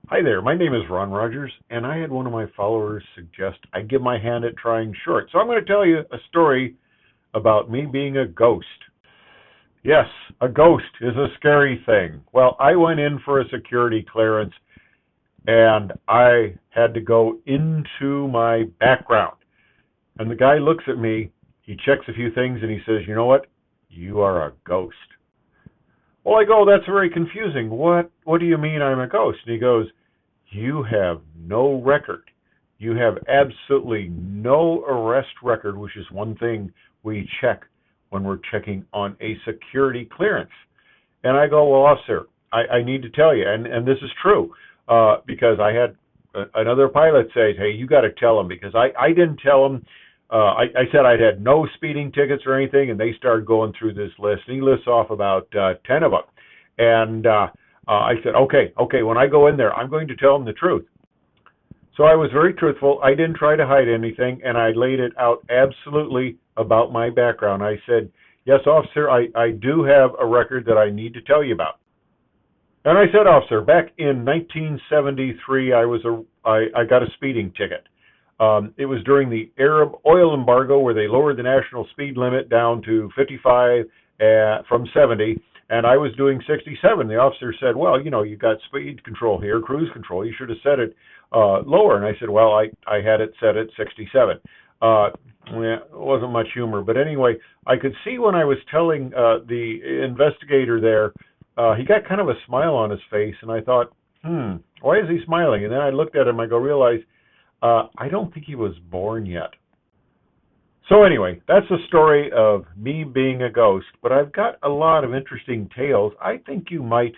Hi there, my name is Ron Rogers, and I had one of my followers suggest I give my hand at trying short. So I'm going to tell you a story about me being a ghost. Yes, a ghost is a scary thing. Well, I went in for a security clearance, and I had to go into my background. And the guy looks at me, he checks a few things, and he says, "You know what? You are a ghost." Well, I go, "That's very confusing. What do you mean I'm a ghost?" And he goes, "You have no record. You have absolutely no arrest record," which is one thing we check when we're checking on a security clearance. And I go, "Well, officer, I need to tell you," and this is true, because I had another pilot say, "Hey, you got to tell him," because I didn't tell him. I said I'd had no speeding tickets or anything, and they started going through this list, and he lists off about 10 of them. And I said, okay, when I go in there, I'm going to tell him the truth. So I was very truthful. I didn't try to hide anything, and I laid it out absolutely about my background. I said, "Yes, officer, I do have a record that I need to tell you about." And I said, "Officer, back in 1973, I got a speeding ticket. It was during the Arab oil embargo where they lowered the national speed limit down to 55 from 70, and I was doing 67. The officer said, "Well, you got speed control here, cruise control. You should have set it lower." And I said, "Well, I had it set at 67. Yeah, it wasn't much humor. But anyway, I could see when I was telling the investigator there, he got kind of a smile on his face, and I thought, why is he smiling? And then I looked at him, I realized, I don't think he was born yet. So anyway, that's the story of me being a ghost, but I've got a lot of interesting tales I think you might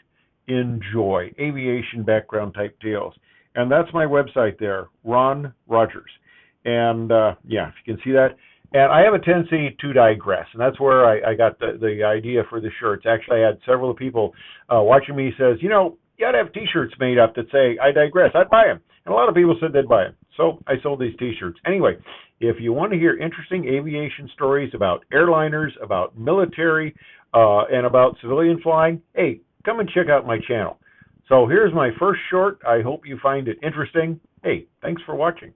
enjoy, aviation background type tales. And that's my website there, Ron Rogers. And yeah, if you can see that. And I have a tendency to digress, and that's where I got the idea for the shirts. Actually, I had several people watching me says, you ought to have T-shirts made up that say, "I digress." I'd buy them. And a lot of people said they'd buy them. So I sold these T-shirts. Anyway, if you want to hear interesting aviation stories about airliners, about military, and about civilian flying, hey, come and check out my channel. So here's my first short. I hope you find it interesting. Hey, thanks for watching.